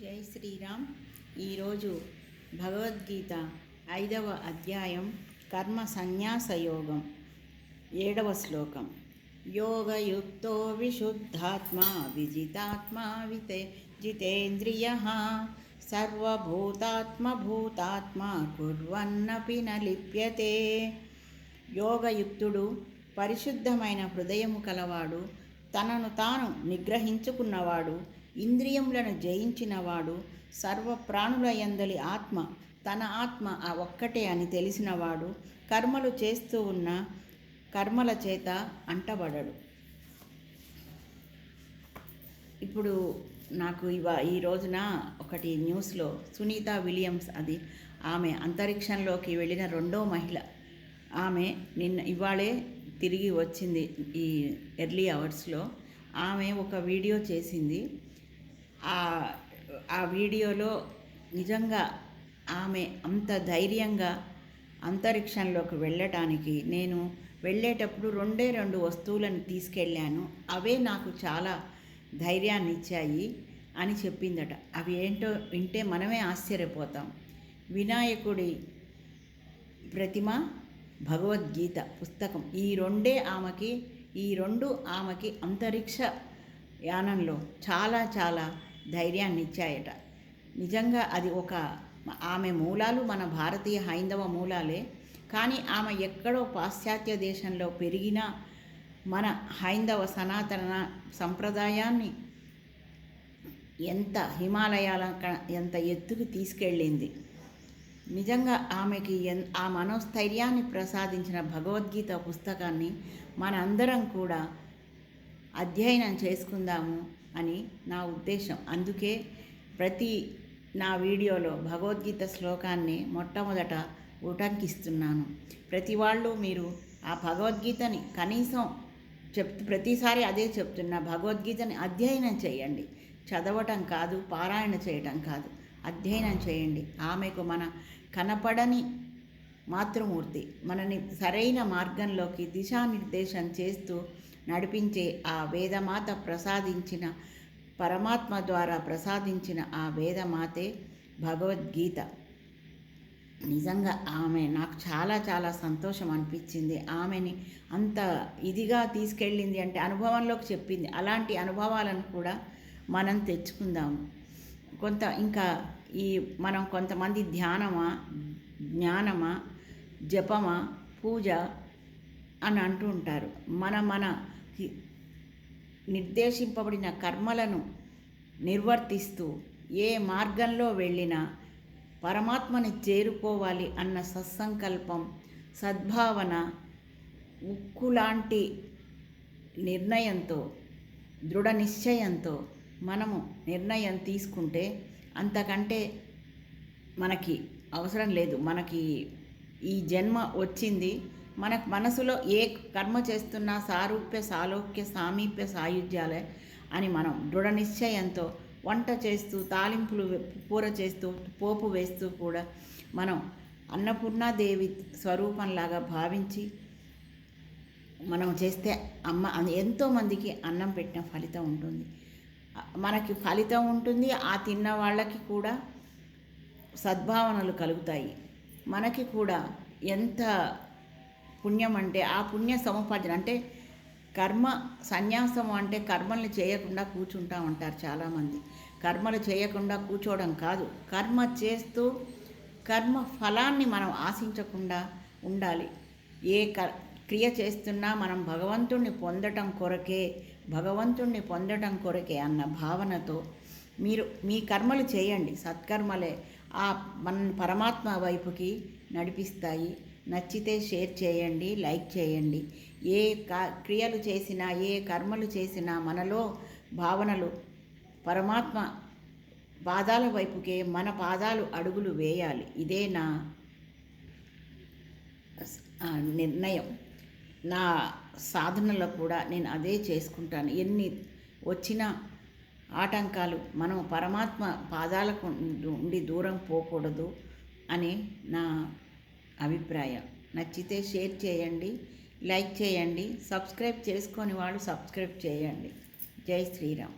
జై శ్రీరామ్. ఈరోజు భగవద్గీత 5వ అధ్యాయం కర్మ సన్యాస యోగం 7వ శ్లోకం. యోగయుక్తో విశుద్ధాత్మా విజితాత్మా జితేంద్రియః సర్వభూతాత్మభూతాత్మా కుర్వన్నపి న లిప్యతే. యోగయుక్తుడు పరిశుద్ధమైన హృదయము కలవాడు, తనను తాను నిగ్రహించుకున్నవాడు, ఇంద్రియములను జయించినవాడు, సర్వప్రాణుల యందలి ఆత్మ తన ఆత్మ ఆ ఒక్కటే అని తెలిసినవాడు, కర్మలు చేస్తూ ఉన్న కర్మల చేత అంటబడడు. ఇప్పుడు నాకు ఈ రోజున ఒకటి న్యూస్లో సునీత విలియమ్స్, అది ఆమె అంతరిక్షంలోకి వెళ్ళిన 2వ మహిళ. ఆమె ఇవాళే తిరిగి వచ్చింది. ఈ ఎర్లీ అవర్స్లో ఆమె ఒక వీడియో చేసింది. ఆ వీడియోలో నిజంగా ఆమె అంత ధైర్యంగా అంతరిక్షంలోకి వెళ్ళటానికి, నేను వెళ్ళేటప్పుడు 2 వస్తువులను తీసుకెళ్ళాను, అవే నాకు చాలా ధైర్యాన్ని ఇచ్చాయి అని చెప్పిందట. అవి ఏంటో వింటే మనమే ఆశ్చర్యపోతాం. వినాయకుడి ప్రతిమ, భగవద్గీత పుస్తకం, ఈ 2 ఆమెకి అంతరిక్ష యానంలో చాలా ధైర్యాన్ని ఇచ్చాయట. నిజంగా అది ఆమె మూలాలు మన భారతీయ హైందవ మూలాలే, కానీ ఆమె ఎక్కడో పాశ్చాత్య దేశంలో పెరిగిన మన హైందవ సనాతన సంప్రదాయాన్ని ఎంత ఎత్తుకు తీసుకెళ్ళింది. నిజంగా ఆమెకి ఆ మనోస్థైర్యాన్ని ప్రసాదించిన భగవద్గీత పుస్తకాన్ని మనందరం కూడా అధ్యయనం చేసుకుందాము అని నా ఉద్దేశం. అందుకే నా వీడియోలో భగవద్గీత శ్లోకాన్ని మొట్టమొదట ఉటంకిస్తున్నాను. ప్రతి వాళ్ళు మీరు ఆ భగవద్గీతని కనీసం ప్రతిసారి అదే చెప్తున్నా, భగవద్గీతని అధ్యయనం చేయండి. చదవటం కాదు, పారాయణ చేయటం కాదు, అధ్యయనం చేయండి. ఆమెకు మన కనపడని మాతృమూర్తి మనని సరైన మార్గంలోకి దిశానిర్దేశం చేస్తూ నడిపించే ఆ వేదమాత ప్రసాదించిన, పరమాత్మ ద్వారా ప్రసాదించిన ఆ వేదమాతే భగవద్గీత. నిజంగా ఆమె నాకు చాలా సంతోషం అనిపించింది. ఆమెని అంత ఇదిగా తీసుకెళ్ళింది అంటే అనుభవంలోకి చెప్పింది. అలాంటి అనుభవాలను కూడా మనం తెచ్చుకుందాము. ఇంకా మనం కొంతమంది ధ్యానమా, జ్ఞానమా, జపమా, పూజ అని అంటూ ఉంటారు. మనకి నిర్దేశింపబడిన కర్మలను నిర్వర్తిస్తూ ఏ మార్గంలో వెళ్ళినా పరమాత్మని చేరుకోవాలి అన్న సత్సంకల్పం, సద్భావన, ఉక్కులాంటి నిర్ణయంతో, దృఢ నిశ్చయంతో మనము నిర్ణయం తీసుకుంటే అంతకంటే మనకి అవసరం లేదు. మనకి ఈ జన్మ వచ్చింది, మనకు మనసులో ఏ కర్మ చేస్తున్నా సారూప్య, సాలోక్య, సామీప్య, సాయుధ్యాలే అని మనం దృఢ నిశ్చయంతో వంట చేస్తూ, తాలింపులు కూర చేస్తూ, పోపు వేస్తూ కూడా మనం అన్నపూర్ణాదేవి స్వరూపంలాగా భావించి మనం చేస్తే ఎంతోమందికి అన్నం పెట్టిన ఫలితం ఉంటుంది. మనకి ఫలితం ఉంటుంది, ఆ తిన్న వాళ్ళకి కూడా సద్భావనలు కలుగుతాయి. మనకి కూడా ఎంత పుణ్యం అంటే ఆ పుణ్య సముపార్జన. అంటే కర్మ సన్యాసం అంటే కర్మల్ని చేయకుండా కూర్చుంటా ఉంటారు చాలామంది. కర్మలు చేయకుండా కూర్చోవడం కాదు, కర్మ చేస్తూ కర్మ ఫలాన్ని మనం ఆశించకుండా ఉండాలి. ఏ క్రియ చేస్తున్నా మనం భగవంతుణ్ణి పొందటం కొరకే అన్న భావనతో మీరు మీ కర్మలు చేయండి. సత్కర్మలే మన పరమాత్మ వైపుకి నడిపిస్తాయి. నచ్చితే షేర్ చేయండి, లైక్ చేయండి. ఏ క్రియలు చేసినా, ఏ కర్మలు చేసినా మనలో భావనలు పరమాత్మ పాదాల వైపుకే మన పాదాలు అడుగులు వేయాలి. ఇదే నా నిర్ణయం. నా సాధనలో కూడా నేను అదే చేసుకుంటాను. ఎన్ని వచ్చినా ఆటంకాలు మనం పరమాత్మ పాదాలకు ఉండి దూరం పోకూడదు అని నా అభిప్రాయం. నచ్చితే షేర్ చేయండి, లైక్ చేయండి, సబ్స్క్రైబ్ చేసుకోని వాళ్ళు సబ్స్క్రైబ్ చేయండి. జై శ్రీరామ్.